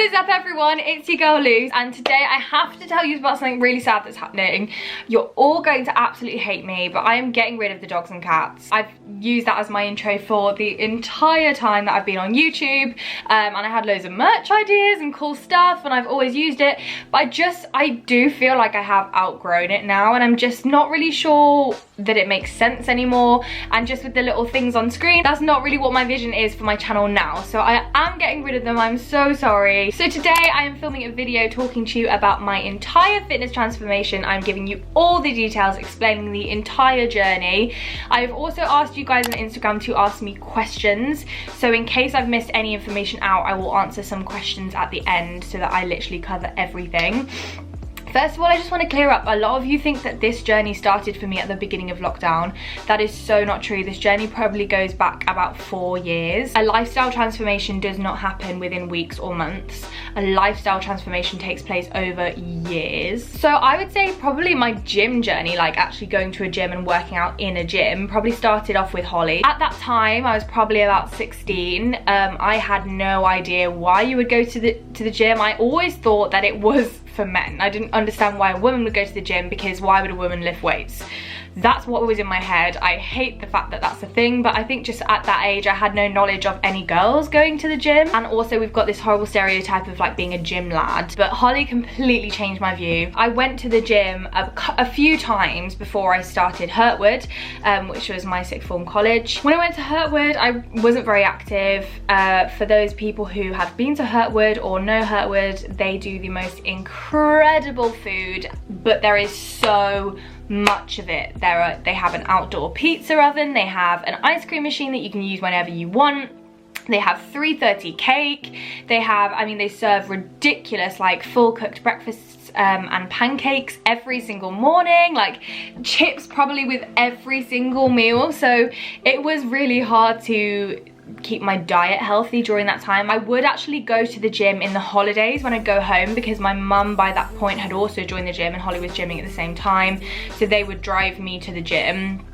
is up everyone, it's your girl Luz, and today I have to tell you about something really sad that's happening. You're all going to absolutely hate me, but I am getting rid of the dogs and cats. I've used that as my intro for the entire time that I've been on YouTube, and I had loads of merch ideas and cool stuff, and I've always used it, but I do feel like I have outgrown it now, and I'm just not really sure that it makes sense anymore. And just with the little things on screen, that's not really what my vision is for my channel now, so I am getting rid of them. I'm so sorry. So today I am filming a video talking to you about my entire fitness transformation. I'm giving you all the details, explaining the entire journey. I've also asked you guys on Instagram to ask me questions, so in case I've missed any information out, I will answer some questions at the end so that I literally cover everything. First of all, I just want to clear up, a lot of you think that this journey started for me at the beginning of lockdown. That is so not true. This journey probably goes back about 4 years. A lifestyle transformation does not happen within weeks or months. A lifestyle transformation takes place over years. So I would say probably my gym journey, like actually going to a gym and working out in a gym, probably started off with Holly. At that time, I was probably about 16. I had no idea why you would go to the gym. I always thought that it was for men. I didn't understand why a woman would go to the gym, because why would a woman lift weights? That's what was in my head. I hate the fact that that's a thing, but I think just at that age I had no knowledge of any girls going to the gym. And also we've got this horrible stereotype of like being a gym lad, but Holly completely changed my view. I went to the gym a few times before I started Hurtwood, which was my sixth form college. When I went to Hurtwood, I wasn't very active. For those people who have been to Hurtwood or know Hurtwood, they do the most incredible food, but there is so much of it. They have an outdoor pizza oven, they have an ice cream machine that you can use whenever you want. They have 3:30 cake. They have, I mean, they serve ridiculous like full cooked breakfasts and pancakes every single morning, like chips probably with every single meal. So it was really hard to keep my diet healthy during that time. I would actually go to the gym in the holidays when I go home, because my mum by that point had also joined the gym and Holly was gymming at the same time, so they would drive me to the gym.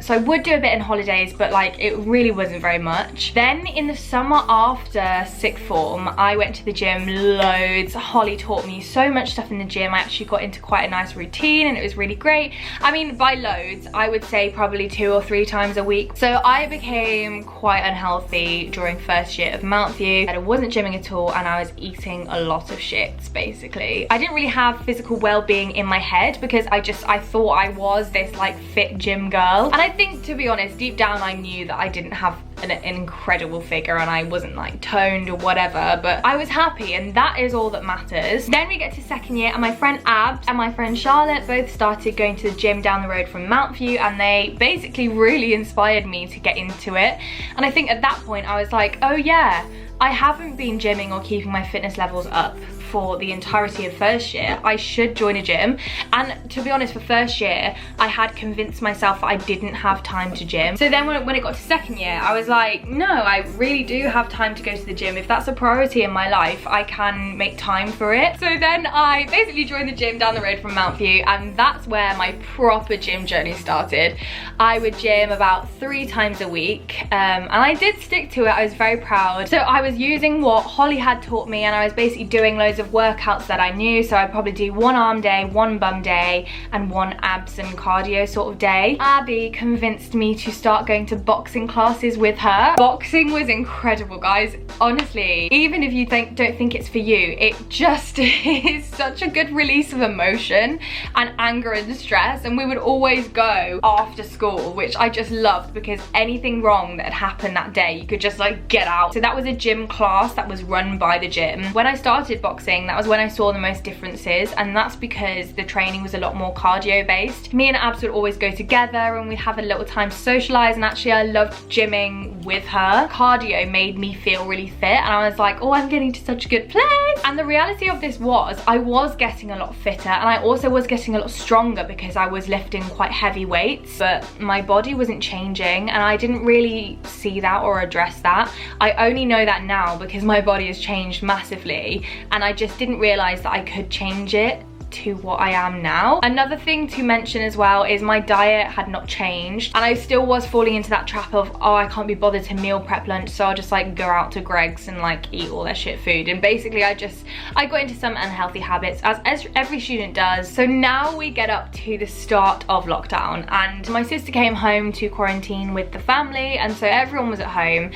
So I would do a bit in holidays, but like it really wasn't very much. Then in the summer after sixth form, I went to the gym loads. Holly taught me so much stuff in the gym. I actually got into quite a nice routine and it was really great. I mean, by loads, I would say probably 2 or 3 times a week. So I became quite unhealthy during first year of Mountview, and I wasn't gymming at all, and I was eating a lot of shits basically. I didn't really have physical well-being in my head, because I thought I was this like fit gym girl. And I think, to be honest, deep down I knew that I didn't have an incredible figure and I wasn't like toned or whatever, but I was happy, and that is all that matters. Then we get to second year, and my friend Abs and my friend Charlotte both started going to the gym down the road from Mountview, and they basically really inspired me to get into it. And I think at that point I was like, oh yeah, I haven't been gymming or keeping my fitness levels up for the entirety of first year. I should join a gym. And to be honest, for first year I had convinced myself that I didn't have time to gym. So then when it got to second year, I was like, no, I really do have time to go to the gym. If that's a priority in my life, I can make time for it. So then I basically joined the gym down the road from Mountview, and that's where my proper gym journey started. I would gym about 3 times a week, and I did stick to it. I was very proud. So I was using what Holly had taught me, and I was basically doing loads of workouts that I knew. So I'd probably do 1 arm day, 1 bum day, and 1 abs and cardio sort of day. Abby convinced me to start going to boxing classes with her. Boxing was incredible, guys. Honestly, even if you don't think it's for you, it just is such a good release of emotion and anger and stress. And we would always go after school, which I just loved, because anything wrong that had happened that day, you could just like get out. So that was a gym class that was run by the gym. When I started boxing, that was when I saw the most differences, and that's because the training was a lot more cardio based. Me and Abs would always go together and we'd have a little time to socialize, and actually I loved gymming with her. Cardio made me feel really fit, and I was like, oh, I'm getting to such a good place. And the reality of this was I was getting a lot fitter, and I also was getting a lot stronger because I was lifting quite heavy weights, but my body wasn't changing, and I didn't really see that or address that. I only know that now because my body has changed massively, and I just didn't realize that I could change it to what I am now. Another thing to mention as well is my diet had not changed, and I still was falling into that trap of, oh, I can't be bothered to meal prep lunch, so I'll just like go out to Greg's and like eat all their shit food. And basically I got into some unhealthy habits, as every student does. So now we get up to the start of lockdown, and my sister came home to quarantine with the family, and so everyone was at home,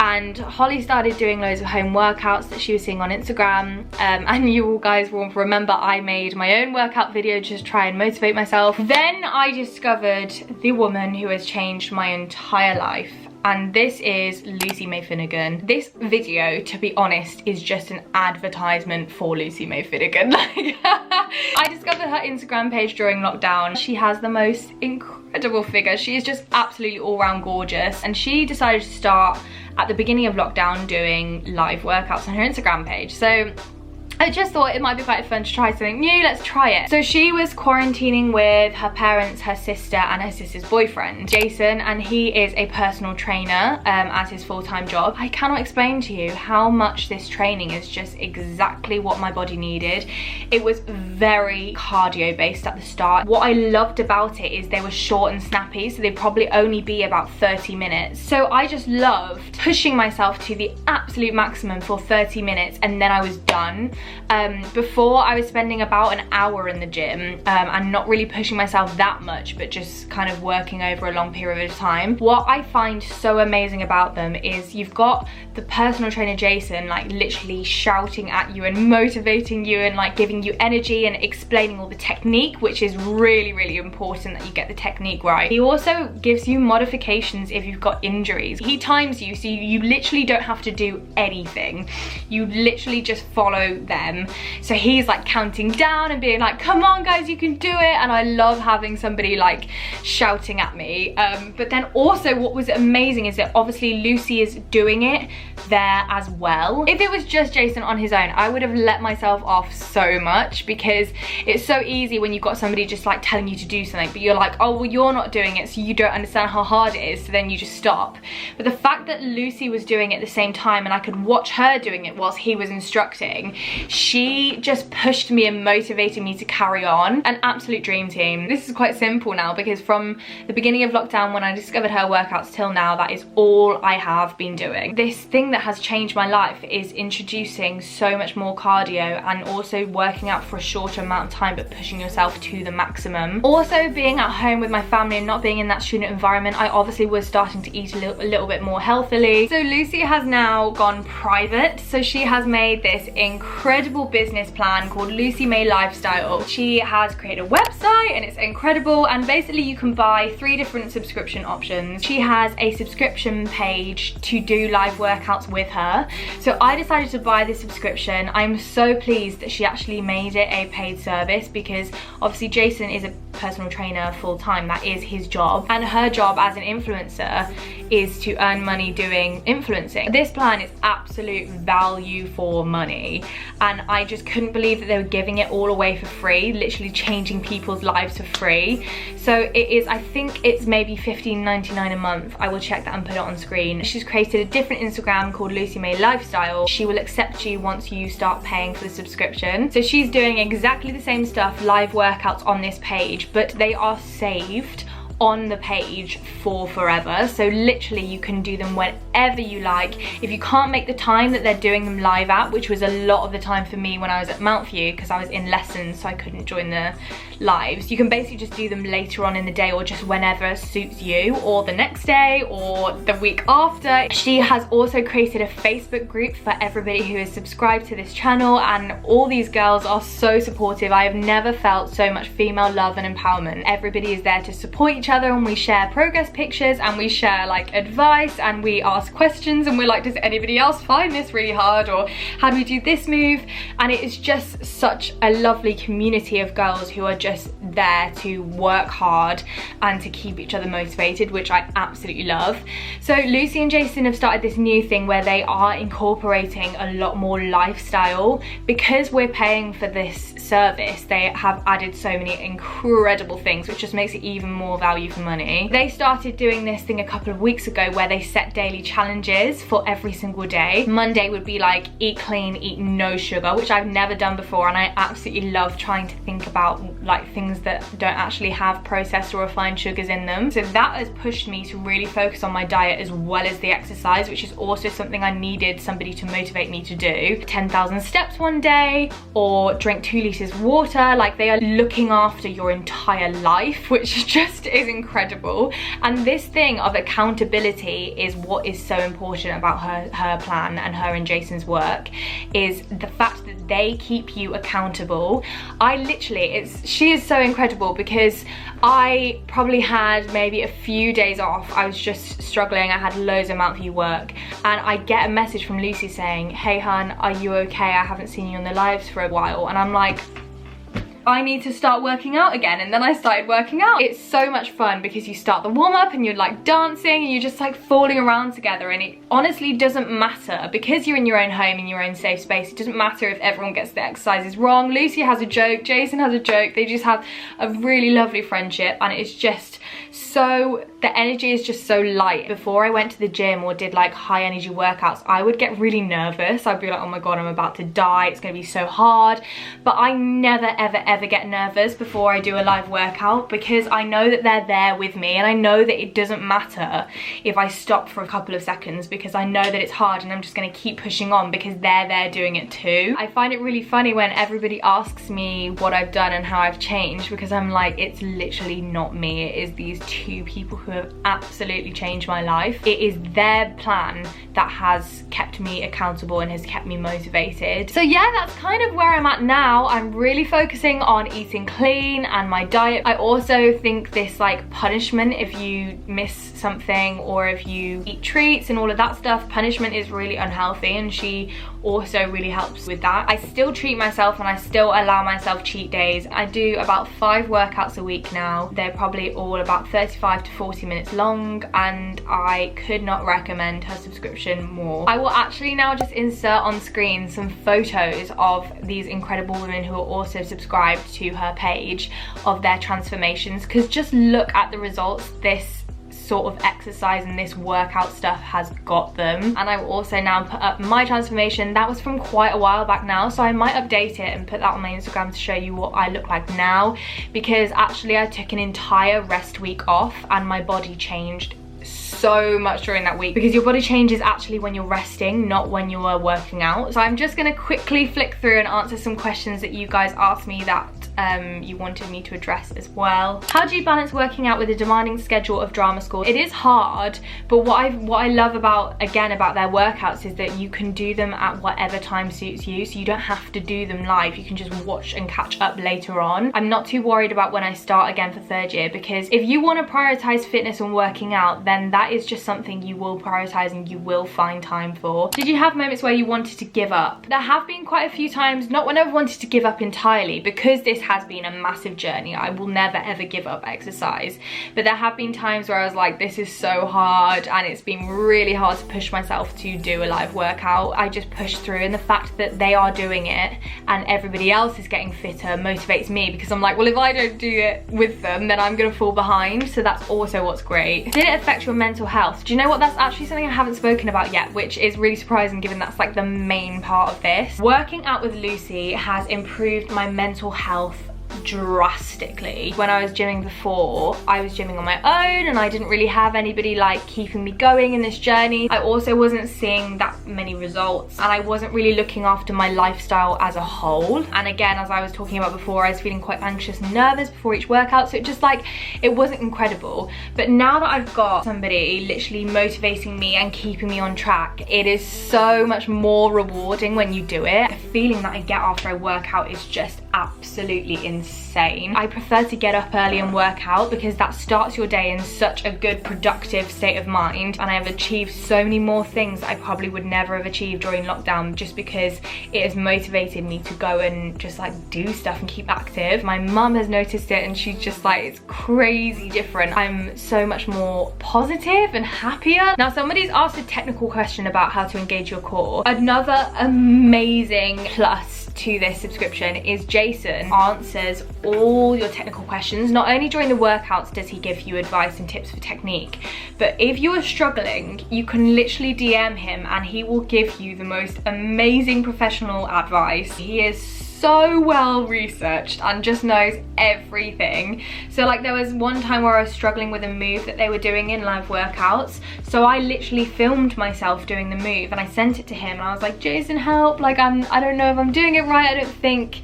and Holly started doing loads of home workouts that she was seeing on Instagram, and you all guys will remember I made my own workout video just to try and motivate myself. Then I discovered the woman who has changed my entire life, and this is Lucy May Finnegan. This video, to be honest, is just an advertisement for Lucy May Finnegan. Like, I discovered her Instagram page during lockdown. She has the most incredible figure. She is just absolutely all-round gorgeous, and she decided to start at the beginning of lockdown doing live workouts on her Instagram page. So I just thought it might be quite fun to try something new. Let's try it. So she was quarantining with her parents, her sister, and her sister's boyfriend, Jason, and he is a personal trainer as his full-time job. I cannot explain to you how much this training is just exactly what my body needed. It was very cardio based at the start. What I loved about it is they were short and snappy, so they'd probably only be about 30 minutes. So I just loved pushing myself to the absolute maximum for 30 minutes, and then I was done. Before, I was spending about an hour in the gym and not really pushing myself that much, but just kind of working over a long period of time. What I find so amazing about them is you've got the personal trainer Jason like literally shouting at you and motivating you and like giving you energy and explaining all the technique, which is really, really important that you get the technique right. He also gives you modifications if you've got injuries. He times you, so you literally don't have to do anything. You literally just follow them. So he's like counting down and being like, come on guys, you can do it. And I love having somebody like shouting at me. But then also what was amazing is that obviously Lucy is doing it there as well. If it was just Jason on his own, I would have let myself off so much, because it's so easy when you've got somebody just like telling you to do something, but you're like, oh well, you're not doing it, so you don't understand how hard it is, so then you just stop. But the fact that Lucy was doing it at the same time and I could watch her doing it whilst he was instructing, she just pushed me and motivated me to carry on. An absolute dream team. This is quite simple now, because from the beginning of lockdown when I discovered her workouts till now, that is all I have been doing. This thing that has changed my life is introducing so much more cardio and also working out for a shorter amount of time but pushing yourself to the maximum. Also being at home with my family and not being in that student environment, I obviously was starting to eat a little bit more healthily. So Lucy has now gone private, so she has made this incredible business plan called Lucy May Lifestyle. She has created a website and it's incredible, and basically you can buy 3 different subscription options. She has a subscription page to do live workouts with her, so I decided to buy this subscription. I'm so pleased that she actually made it a paid service, because obviously Jason is a personal trainer full-time, that is his job, and her job as an influencer is to earn money doing influencing. This plan is absolute value for money, and I just couldn't believe that they were giving it all away for free, literally changing people's lives for free. So it is, I think it's maybe $15.99 a month. I will check that and put it on screen. She's created a different Instagram called Lucy May Lifestyle. She will accept you once you start paying for the subscription. So she's doing exactly the same stuff, live workouts on this page, but they are saved on the page for forever. So literally you can do them whenever you like. If you can't make the time that they're doing them live at, which was a lot of the time for me when I was at Mountview because I was in lessons, so I couldn't join the lives, you can basically just do them later on in the day or just whenever suits you, or the next day or the week after. She has also created a Facebook group for everybody who is subscribed to this channel, and all these girls are so supportive. I have never felt so much female love and empowerment. Everybody is there to support each other, and we share progress pictures and we share like advice and we ask questions, and we're like, does anybody else find this really hard, or how do we do this move? And it is just such a lovely community of girls who are just there to work hard and to keep each other motivated, which I absolutely love. So Lucy and Jason have started this new thing where they are incorporating a lot more lifestyle. Because we're paying for this service, they have added so many incredible things, which just makes it even more valuable value for money. They started doing this thing a couple of weeks ago where they set daily challenges for every single day. Monday would be like eat clean, eat no sugar, which I've never done before, and I absolutely love trying to think about like things that don't actually have processed or refined sugars in them. So that has pushed me to really focus on my diet as well as the exercise, which is also something I needed somebody to motivate me to do. 10,000 steps one day, or drink 2 litres of water. Like, they are looking after your entire life, which just is incredible. And this thing of accountability is what is so important about her plan and her and Jason's work, is the fact that they keep you accountable. She is so incredible, because I probably had maybe a few days off. I was just struggling. I had loads of monthly work, and I get a message from Lucy saying, hey hun, are you okay? I haven't seen you on the lives for a while. And I'm like, I need to start working out again. And then I started working out. It's so much fun because you start the warm-up and you're like dancing and you're just like falling around together, and it honestly doesn't matter because you're in your own home, in your own safe space. It doesn't matter if everyone gets the exercises wrong. Lucy has a joke, Jason has a joke. They just have a really lovely friendship, and it's just so, the energy is just so light. Before I went to the gym or did like high energy workouts, I would get really nervous. I'd be like, oh my god, I'm about to die, it's gonna be so hard. But I never ever get nervous before I do a live workout, because I know that they're there with me, and I know that it doesn't matter if I stop for a couple of seconds, because I know that it's hard and I'm just gonna keep pushing on because they're there doing it too. I find it really funny when everybody asks me what I've done and how I've changed, because I'm like, it's literally not me. It is these 2 people who have absolutely changed my life. It is their plan that has kept me accountable and has kept me motivated. So yeah, that's kind of where I'm at now. I'm really focusing on eating clean and my diet. I also think this like punishment, if you miss something or if you eat treats and all of that stuff, punishment is really unhealthy, and she also really helps with that. I still treat myself and I still allow myself cheat days. I do about 5 workouts a week now. They're probably all about 35 to 40 minutes long, and I could not recommend her subscription more. I will actually now just insert on screen some photos of these incredible women who are also subscribed to her page, of their transformations, because just look at the results this sort of exercise and this workout stuff has got them. And I will also now put up my transformation. That was from quite a while back now, so I might update it and put that on my Instagram to show you what I look like now, because actually I took an entire rest week off and my body changed so much during that week, because your body changes actually when you're resting, not when you are working out. So I'm just going to quickly flick through and answer some questions that you guys asked me that you wanted me to address as well. How do you balance working out with a demanding schedule of drama school? It is hard, but what I love about their workouts is that you can do them at whatever time suits you, so you don't have to do them live. You can just watch and catch up later on. I'm not too worried about when I start again for 3rd year, because if you want to prioritize fitness and working out, then that is just something you will prioritize and you will find time for. Did you have moments where you wanted to give up? There have been quite a few times, not when I've wanted to give up entirely, because this has been a massive journey. I will never ever give up exercise, but there have been times where I was like, this is so hard, and it's been really hard to push myself to do a live workout. I just push through, and the fact that they are doing it and everybody else is getting fitter motivates me, because I'm like, well, if I don't do it with them, then I'm gonna fall behind. So that's also what's great. Did it affect your mental health? Do you know what? That's actually something I haven't spoken about yet, which is really surprising given that's like the main part of this. Working out with Lucy has improved my mental health drastically. When I was gymming before, I was gymming on my own and I didn't really have anybody like keeping me going in this journey. I also wasn't seeing that many results, and I wasn't really looking after my lifestyle as a whole. And again, as I was talking about before, I was feeling quite anxious and nervous before each workout, so it just like, it wasn't incredible. But now that I've got somebody literally motivating me and keeping me on track, it is so much more rewarding when you do it. The feeling that I get after I work out is just absolutely insane. I prefer to get up early and work out because that starts your day in such a good productive state of mind, and I have achieved so many more things that I probably would never have achieved during lockdown, just because it has motivated me to go and just like do stuff and keep active. My mum has noticed it and she's just like, it's crazy different. I'm so much more positive and happier. Now, somebody's asked a technical question about how to engage your core. Another amazing plus to this subscription is Jason answers all your technical questions. Not only during the workouts does he give you advice and tips for technique, but if you are struggling, you can literally DM him and he will give you the most amazing professional advice. He is so well researched and just knows everything. So like there was one time where I was struggling with a move that they were doing in live workouts, so I literally filmed myself doing the move and I sent it to him and I was like, Jason, help, like I don't know if I'm doing it right, I don't think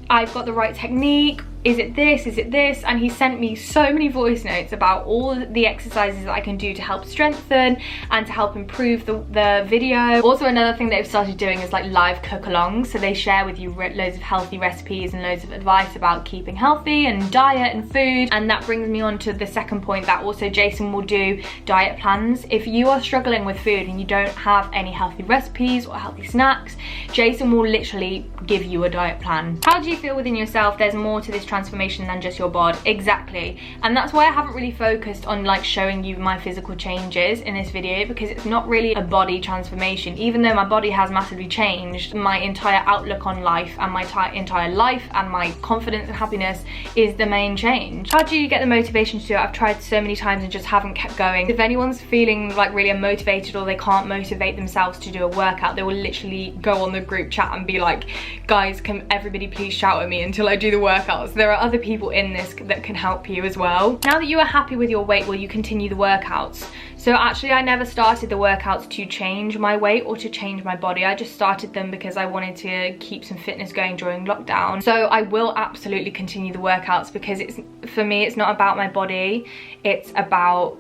I've got the right technique, is it this, is it this? And he sent me so many voice notes about all the exercises that I can do to help strengthen and to help improve the video. Also, another thing they've started doing is like live cook-alongs, so they share with you loads of healthy recipes and loads of advice about keeping healthy and diet and food. And that brings me on to the second point, that also Jason will do diet plans. If you are struggling with food and you don't have any healthy recipes or healthy snacks, Jason will literally give you a diet plan. How do you feel within yourself? There's more to this transformation than just your bod. Exactly. And that's why I haven't really focused on like showing you my physical changes in this video, because it's not really a body transformation. Even though my body has massively changed, my entire outlook on life and my entire life and my confidence and happiness is the main change. How do you get the motivation to do it? I've tried so many times and just haven't kept going. If anyone's feeling like really unmotivated or they can't motivate themselves to do a workout, they will literally go on the group chat and be like, guys, can everybody please shout at me until I do the workouts? There are other people in this that can help you as well. Now that you are happy with your weight, will you continue the workouts? So actually I never started the workouts to change my weight or to change my body. I just started them because I wanted to keep some fitness going during lockdown. So I will absolutely continue the workouts because for me it's not about my body, it's about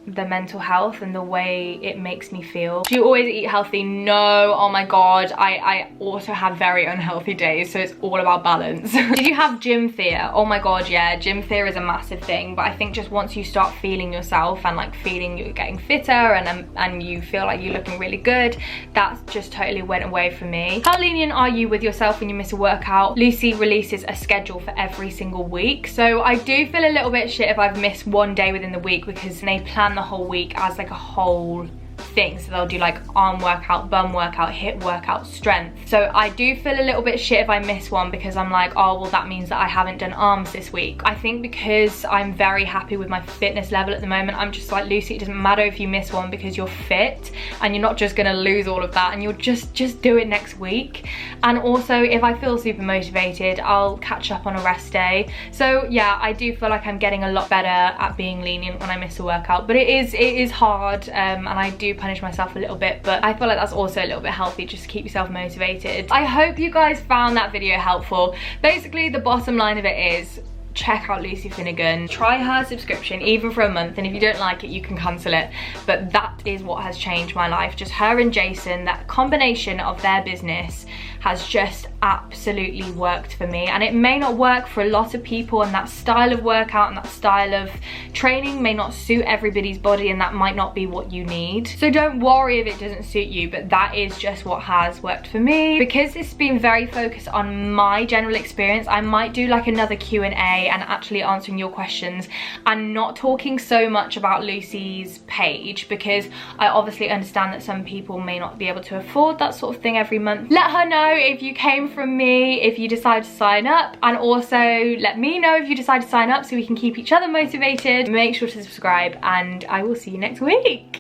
the mental health and the way it makes me feel. Do you always eat healthy? No. Oh my god, I also have very unhealthy days, so it's all about balance. Did you have gym fear? Oh my god, yeah, gym fear is a massive thing, but I think just once you start feeling yourself and like feeling you're getting fitter and you feel like you're looking really good, that just totally went away from me. How lenient are you with yourself when you miss a workout? Lucy releases a schedule for every single week, so I do feel a little bit shit if I've missed one day within the week, because they plan the whole week as like a whole thing. So they'll do like arm workout, bum workout, hip workout, strength. So I do feel a little bit shit if I miss one, because I'm like, oh well, that means that I haven't done arms this week. I think because I'm very happy with my fitness level at the moment, I'm just like, Lucy, it doesn't matter if you miss one because you're fit and you're not just gonna lose all of that, and you'll just do it next week. And also if I feel super motivated, I'll catch up on a rest day. So yeah, I do feel like I'm getting a lot better at being lenient when I miss a workout, but it is hard, and I do punish myself a little bit, but I feel like that's also a little bit healthy, just to keep yourself motivated. I hope you guys found that video helpful. Basically the bottom line of it is, check out Lucy Finnegan, try her subscription even for a month, and if you don't like it you can cancel it. But that is what has changed my life. Just her and Jason, that combination of their business has just absolutely worked for me, and it may not work for a lot of people, and that style of workout and that style of training may not suit everybody's body, and that might not be what you need. So don't worry if it doesn't suit you, but that is just what has worked for me. Because it's been very focused on my general experience, I might do like another Q&A and actually answering your questions and not talking so much about Lucy's page, because I obviously understand that some people may not be able to afford that sort of thing every month. Let her know if you came from me, if you decide to sign up, and also let me know if you decide to sign up so we can keep each other motivated. Make sure to subscribe, and I will see you next week.